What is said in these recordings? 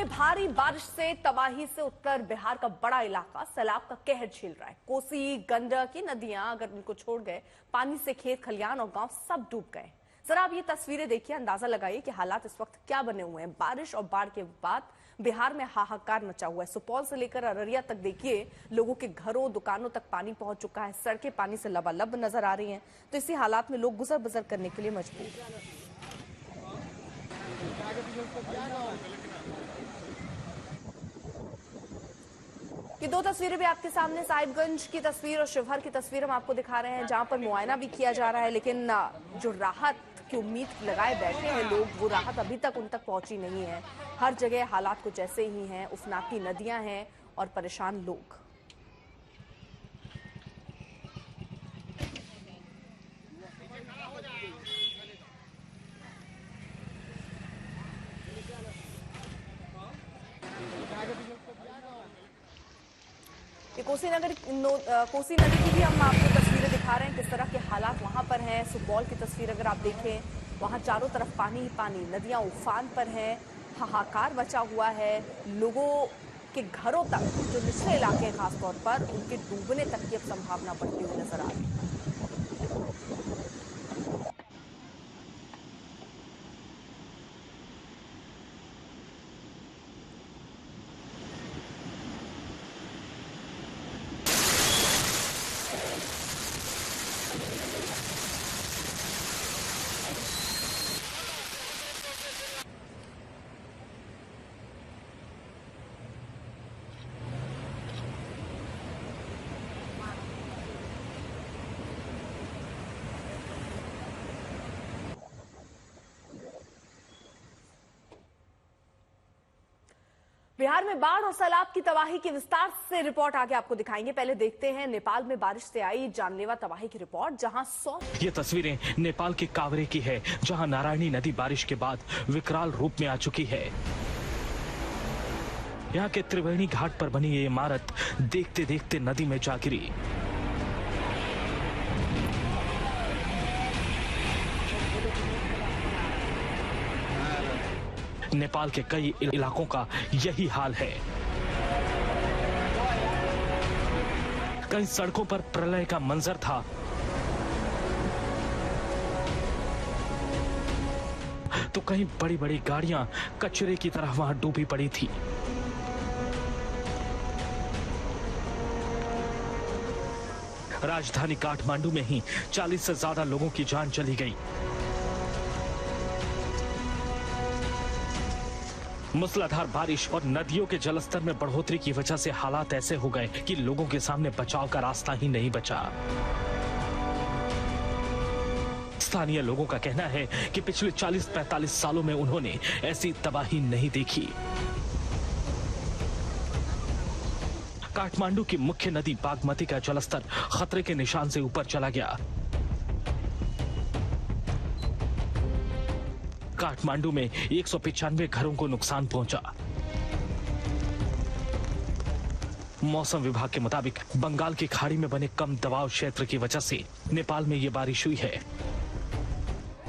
में भारी बारिश से तबाही से उत्तर बिहार का बड़ा इलाका सैलाब का कहर झेल रहा है। कोसी, गंडक की नदियां अगर उनको छोड़ गए, पानी से खेत खलियान और गांव सब डूब गए। जरा आप ये तस्वीरें देखिए, अंदाजा लगाइए कि हालात इस वक्त क्या बने हुए हैं। बारिश और बाढ़ के बाद बिहार में हाहाकार मचा हुआ है। सुपौल से लेकर अररिया तक देखिए, लोगों के घरों, दुकानों तक पानी पहुंच चुका है। सड़कें पानी से लबालब नजर आ रही हैं। तो इसी हालात में लोग गुजर बसर करने के लिए मजबूर हैं। ये दो तस्वीरें भी आपके सामने, साहिबगंज की तस्वीर और शिवहर की तस्वीर हम आपको दिखा रहे हैं, जहां पर मुआयना भी किया जा रहा है। लेकिन जो राहत की उम्मीद लगाए बैठे हैं लोग, वो राहत अभी तक उन तक पहुंची नहीं है। हर जगह हालात कुछ ऐसे ही हैं, उफनाती नदियां हैं और परेशान लोग। कोसी नदी की भी हम आपको तस्वीरें दिखा रहे हैं, किस तरह के हालात वहां पर हैं। सुपौल की तस्वीर अगर आप देखें, वहां चारों तरफ पानी ही पानी, नदियां उफान पर हैं, हाहाकार मचा हुआ है। लोगों के घरों तक, जो निचले इलाके हैं खासतौर पर, उनके डूबने तक की अब संभावना बढ़ती हुई नजर आ रही है। बिहार में बाढ़ और सैलाब की तबाही की विस्तार से रिपोर्ट आगे आपको दिखाएंगे। पहले देखते हैं नेपाल में बारिश से आई जानलेवा तबाही की रिपोर्ट, जहां 100। ये तस्वीरें नेपाल के कावरे की है, जहां नारायणी नदी बारिश के बाद विकराल रूप में आ चुकी है। यहाँ के त्रिवेणी घाट पर बनी ये इमारत देखते देखते नदी में जा गिरी। नेपाल के कई इलाकों का यही हाल है। कई सड़कों पर प्रलय का मंजर था, तो कहीं बड़ी बड़ी गाड़ियां कचरे की तरह वहां डूबी पड़ी थी। राजधानी काठमांडू में ही 40 से ज्यादा लोगों की जान चली गई। मूसलाधार बारिश और नदियों के जलस्तर में बढ़ोतरी की वजह से हालात ऐसे हो गए कि लोगों के सामने बचाव का रास्ता ही नहीं बचा। स्थानीय लोगों का कहना है कि पिछले 40-45 सालों में उन्होंने ऐसी तबाही नहीं देखी। काठमांडू की मुख्य नदी बागमती का जलस्तर खतरे के निशान से ऊपर चला गया। काठमांडू में 195 घरों को नुकसान पहुंचा। मौसम विभाग के मुताबिक बंगाल की खाड़ी में बने कम दबाव क्षेत्र की वजह से नेपाल में ये बारिश हुई है।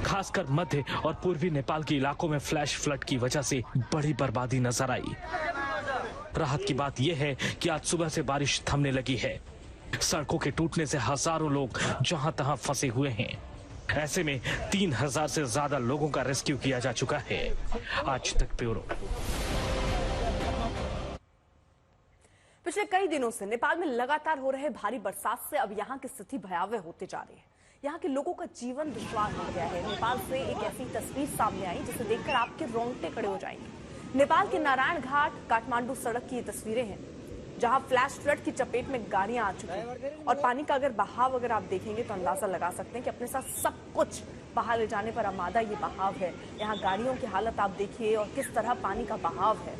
खासकर मध्य और पूर्वी नेपाल के इलाकों में फ्लैश फ्लड की वजह से बड़ी बर्बादी नजर आई। राहत की बात यह है कि आज सुबह से बारिश थमने लगी है। सड़कों के टूटने से हजारों लोग जहां तहां फंसे हुए हैं। ऐसे में 3000 से ज्यादा लोगों का रेस्क्यू किया जा चुका है। आज तक ब्यूरो। पिछले कई दिनों से नेपाल में लगातार हो रहे भारी बरसात से अब यहाँ की स्थिति भयावह होते जा रही है। यहाँ के लोगों का जीवन दुश्वार हो गया है। नेपाल से एक ऐसी तस्वीर सामने आई जिसे देखकर आपके रोंगटे खड़े हो जाएंगे। नेपाल के नारायण घाट काठमांडू सड़क की ये तस्वीरें हैं, जहां फ्लैश फ्लड की चपेट में गाड़ियां आ चुकी हैं और पानी का अगर बहाव अगर आप देखेंगे तो अंदाजा लगा सकते हैं कि अपने साथ सब कुछ बहा ले जाने पर आमादा ये बहाव है। यहाँ गाड़ियों की हालत आप देखिए और किस तरह पानी का बहाव है।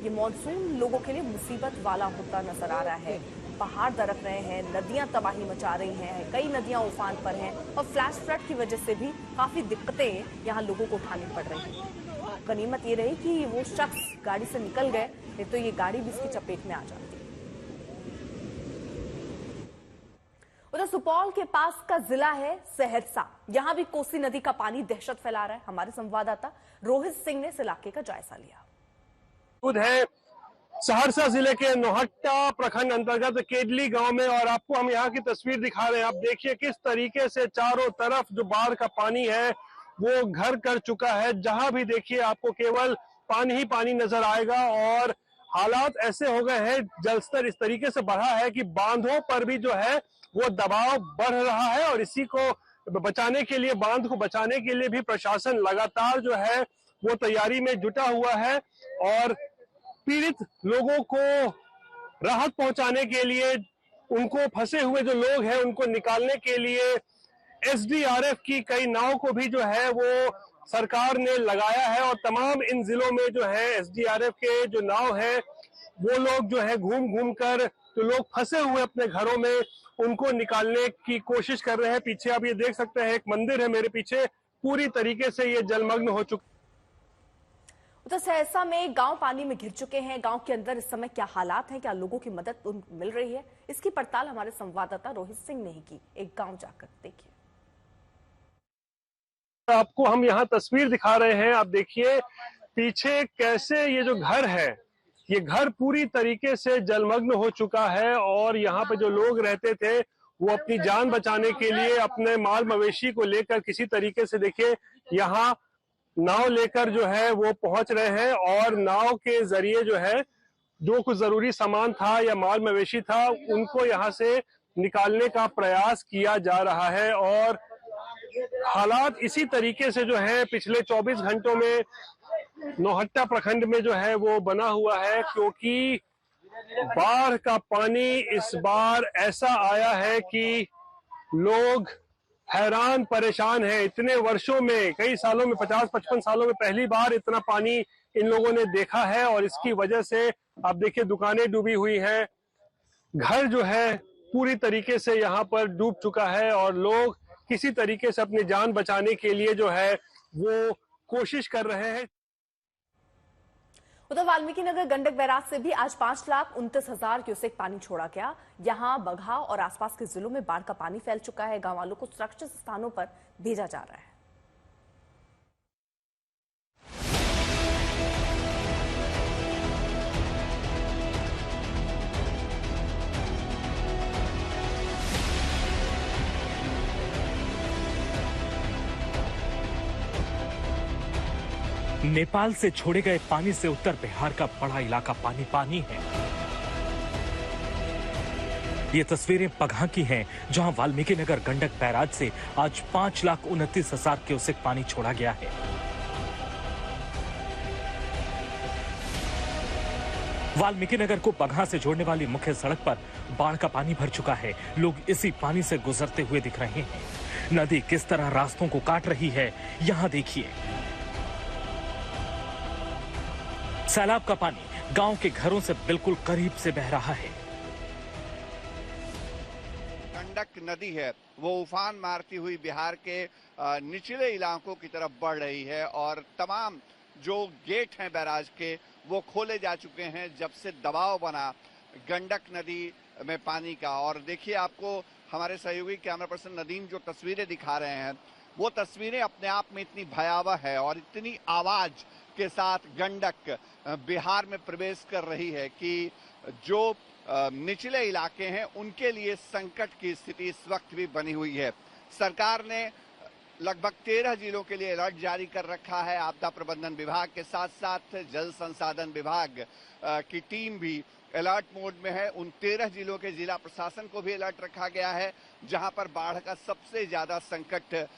ये मानसून लोगों के लिए मुसीबत वाला होता नजर आ रहा है। पहाड़ दरक रहे हैं, नदियां तबाही मचा रही हैं, कई नदियां उफान पर हैं और फ्लैश फ्लड की वजह से भी काफी दिक्कतें यहाँ लोगों को उठानी पड़ रही हैं। गनीमत ये रही कि वो शख्स गाड़ी से निकल गए, नहीं तो ये गाड़ी भी इसकी चपेट में आ जाती। उधर सुपौल के पास का जिला है सहरसा, यहां भी कोसी नदी का पानी दहशत फैला रहा है। हमारे संवाददाता रोहित सिंह ने इस इलाके का जायजा लिया। मौजूद है सहरसा जिले के नौहट्टा प्रखंड अंतर्गत केडली गांव में, और आपको हम यहाँ की तस्वीर दिखा रहे हैं। आप देखिए किस तरीके से चारों तरफ जो बाढ़ का पानी है वो घर कर चुका है। जहां भी देखिए आपको केवल पानी ही पानी नजर आएगा, और हालात ऐसे हो गए हैं, जलस्तर इस तरीके से बढ़ा है कि बांधों पर भी जो है वो दबाव बढ़ रहा है, और इसी को बचाने के लिए, बांध को बचाने के लिए भी प्रशासन लगातार जो है वो तैयारी में जुटा हुआ है, और पीड़ित लोगों को राहत पहुंचाने के लिए, उनको फंसे हुए जो लोग हैं उनको निकालने के लिए एसडीआरएफ की कई नाव को भी जो है वो सरकार ने लगाया है, और तमाम इन जिलों में जो है एसडीआरएफ के जो नाव है वो लोग जो है घूम घूम कर जो लोग फंसे हुए अपने घरों में उनको निकालने की कोशिश कर रहे हैं। पीछे आप ये देख सकते हैं, एक मंदिर है मेरे पीछे, पूरी तरीके से ये जलमग्न हो चुका। उधर सहरसा में गांव पानी में घिर चुके हैं। गांव के अंदर इस समय क्या हालात हैं, क्या लोगों की मदद उनको मिल रही है, इसकी पड़ताल हमारे संवाददाता रोहित सिंह ने ही की। एक गांव जाकर देखिए। आपको हम यहाँ तस्वीर दिखा रहे हैं, आप देखिए पीछे कैसे ये जो घर है, ये घर पूरी तरीके से जलमग्न हो चुका है, और यहाँ पे जो लोग रहते थे वो अपनी जान बचाने के लिए अपने माल मवेशी को लेकर किसी तरीके से देखिए यहाँ नाव लेकर जो है वो पहुंच रहे हैं, और नाव के जरिए जो है जो कुछ जरूरी सामान था या माल मवेशी था उनको यहाँ से निकालने का प्रयास किया जा रहा है। और हालात इसी तरीके से जो है पिछले 24 घंटों में नौहट्टा प्रखंड में जो है वो बना हुआ है, क्योंकि बाढ़ का पानी इस बार ऐसा आया है कि लोग हैरान परेशान है। इतने वर्षों में, कई सालों में, 50-55 सालों में पहली बार इतना पानी इन लोगों ने देखा है, और इसकी वजह से आप देखिए दुकानें डूबी हुई हैं, घर जो है पूरी तरीके से यहाँ पर डूब चुका है, और लोग किसी तरीके से अपनी जान बचाने के लिए जो है वो कोशिश कर रहे हैं। उधर वाल्मीकि नगर गंडक बैराज से भी आज 5,29,000 क्यूसेक पानी छोड़ा गया। यहां बगहा और आसपास के जिलों में बाढ़ का पानी फैल चुका है। गांव वालों को सुरक्षित स्थानों पर भेजा जा रहा है। नेपाल से छोड़े गए पानी से उत्तर बिहार का बड़ा इलाका पानी पानी है। ये तस्वीरें बगहा की हैं, जहां वाल्मीकि नगर गंडक बैराज से आज 5,29,000 क्यूसेक पानी छोड़ा गया है। वाल्मीकि नगर को बगहा से जोड़ने वाली मुख्य सड़क पर बाढ़ का पानी भर चुका है। लोग इसी पानी से गुजरते हुए दिख रहे हैं। नदी किस तरह रास्तों को काट रही है, यहां देखिए। सैलाब का पानी गांव के घरों से बिल्कुल करीब से बह रहा है। गंडक नदी है वो उफान मारती हुई बिहार के निचले इलाकों की तरफ बढ़ रही है, और तमाम जो गेट हैं बैराज के वो खोले जा चुके हैं जब से दबाव बना गंडक नदी में पानी का। और देखिए आपको हमारे सहयोगी कैमरा पर्सन नदीम जो तस्वीरें दिखा रहे हैं, वो तस्वीरें अपने आप में इतनी भयावह है और इतनी आवाज के साथ गंडक बिहार में प्रवेश कर रही है कि जो निचले इलाके हैं उनके लिए संकट की स्थिति इस वक्त भी बनी हुई है। सरकार ने लगभग 13 जिलों के लिए अलर्ट जारी कर रखा है। आपदा प्रबंधन विभाग के साथ साथ जल संसाधन विभाग की टीम भी अलर्ट मोड में है। उन 13 जिलों के जिला प्रशासन को भी अलर्ट रखा गया है, जहां पर बाढ़ का सबसे ज्यादा संकट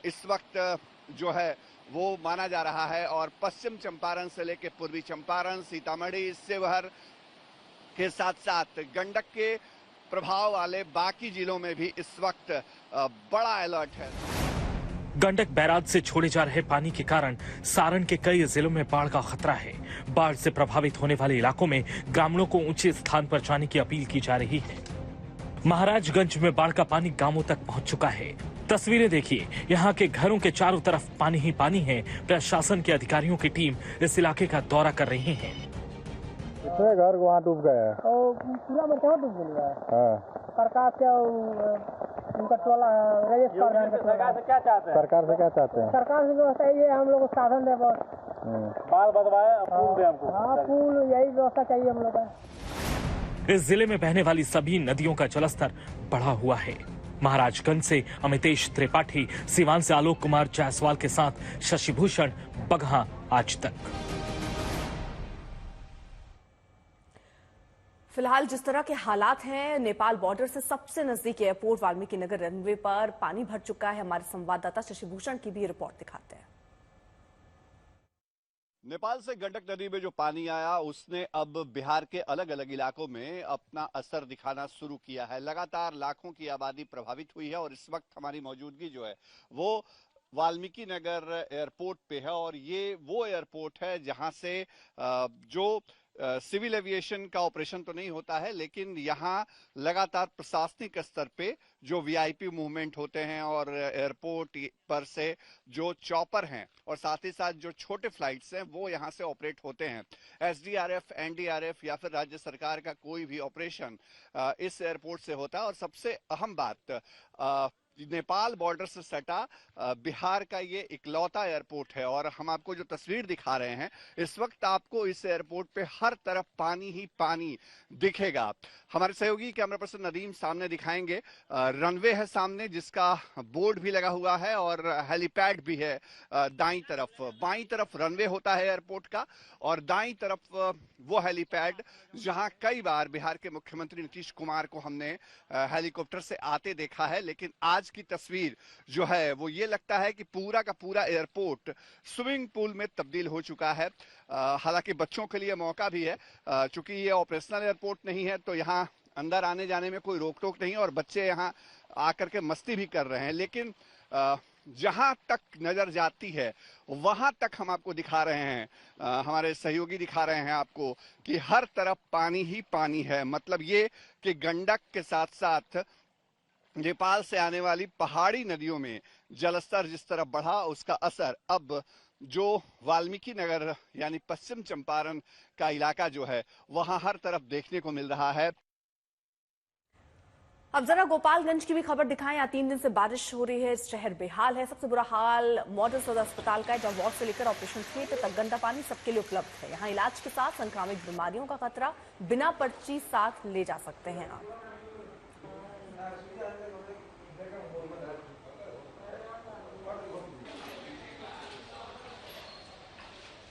इस वक्त जो है वो माना जा रहा है। और पश्चिम चंपारण से लेकर पूर्वी चंपारण, सीतामढ़ी, शिवहर के साथ साथ गंडक के प्रभाव वाले बाकी जिलों में भी इस वक्त बड़ा अलर्ट है। गंडक बैराज से छोड़े जा रहे पानी के कारण सारण के कई जिलों में बाढ़ का खतरा है। बाढ़ से प्रभावित होने वाले इलाकों में ग्रामीणों को ऊंचे स्थान पर जाने की अपील की जा रही है। महाराजगंज में बाढ़ का पानी गांवों तक पहुंच चुका है। तस्वीरें देखिए, यहाँ के घरों के चारों तरफ पानी ही पानी है। प्रशासन के अधिकारियों की टीम इस इलाके का दौरा कर रही है। कितने घर वहाँ डूब गए हैं? पूरा मरकवा डूब गया है। हाँ। सरकार से उनका टोला सरकार से क्या चाहते हैं? सरकार से व्यवस्था ये हम लोग को साधन दे, बस बाल बदवाए पुल दे हमको। हाँ पुल, यही व्यवस्था चाहिए हम लोग का। इस जिले में बहने वाली सभी नदियों का जलस्तर बढ़ा हुआ है। महाराजगंज से अमितेश त्रिपाठी, सीवान से आलोक कुमार जायसवाल के साथ शशिभूषण, बगहा, आज तक। फिलहाल जिस तरह के हालात हैं, नेपाल बॉर्डर से सबसे नजदीक एयरपोर्ट वाल्मीकि नगर रनवे पर पानी भर चुका है। हमारे संवाददाता शशिभूषण की भी रिपोर्ट दिखाते हैं। नेपाल से गंडक नदी में जो पानी आया उसने अब बिहार के अलग अलग इलाकों में अपना असर दिखाना शुरू किया है। लगातार लाखों की आबादी प्रभावित हुई है और इस वक्त हमारी मौजूदगी जो है वो वाल्मीकि नगर एयरपोर्ट पे है और ये वो एयरपोर्ट है जहां से जो सिविल एविएशन का ऑपरेशन तो नहीं होता है, लेकिन यहाँ लगातार प्रशासनिक स्तर पे जो वीआईपी मूवमेंट होते हैं और एयरपोर्ट पर से जो चॉपर हैं और साथ ही साथ जो छोटे फ्लाइट्स हैं वो यहाँ से ऑपरेट होते हैं। एसडीआरएफ, एनडीआरएफ या फिर राज्य सरकार का कोई भी ऑपरेशन इस एयरपोर्ट से होता है। और सबसे अहम बात, नेपाल बॉर्डर से सटा बिहार का ये इकलौता एयरपोर्ट है और हम आपको जो तस्वीर दिखा रहे हैं इस वक्त आपको इस एयरपोर्ट पे हर तरफ पानी ही पानी दिखेगा। हमारे सहयोगी कैमरा पर्सन नदीम सामने दिखाएंगे। रनवे है सामने जिसका बोर्ड भी लगा हुआ है और हेलीपैड भी है दाईं तरफ। बाईं तरफ रनवे होता है एयरपोर्ट का और दाईं तरफ वो हेलीपैड जहां कई बार बिहार के मुख्यमंत्री नीतीश कुमार को हमने हेलीकॉप्टर से आते देखा है। लेकिन आज की तस्वीर जो है वो ये लगता है कि पूरा का पूरा एयरपोर्ट स्विमिंग पूल में तब्दील हो चुका है। हालांकि बच्चों के लिए मौका भी है, चूंकि ये ऑपरेशनल एयरपोर्ट नहीं है तो यहाँ अंदर आने जाने में कोई रोक टोक नहीं है और बच्चे यहाँ आकर के मस्ती भी कर रहे हैं। लेकिन जहां तक नजर जाती है वहां तक हम आपको दिखा रहे हैं, हमारे सहयोगी दिखा रहे हैं आपको कि हर तरफ पानी ही पानी है। मतलब ये कि गंडक के साथ साथ नेपाल से आने वाली पहाड़ी नदियों में जलस्तर जिस तरह बढ़ा उसका असर अब जो वाल्मीकि नगर यानी पश्चिम चंपारण का इलाका जो है वहां हर तरफ देखने को मिल रहा है। अब जरा गोपालगंज की भी खबर दिखाएं। यहाँ 3 दिन से बारिश हो रही है, शहर बेहाल है। सबसे बुरा हाल मॉडल सदर अस्पताल का है, जहां वार्ड से लेकर ऑपरेशन थिएटर तक गंदा पानी सबके लिए उपलब्ध है। यहाँ इलाज के साथ संक्रामक बीमारियों का खतरा, बिना पर्ची साथ ले जा सकते हैं आप।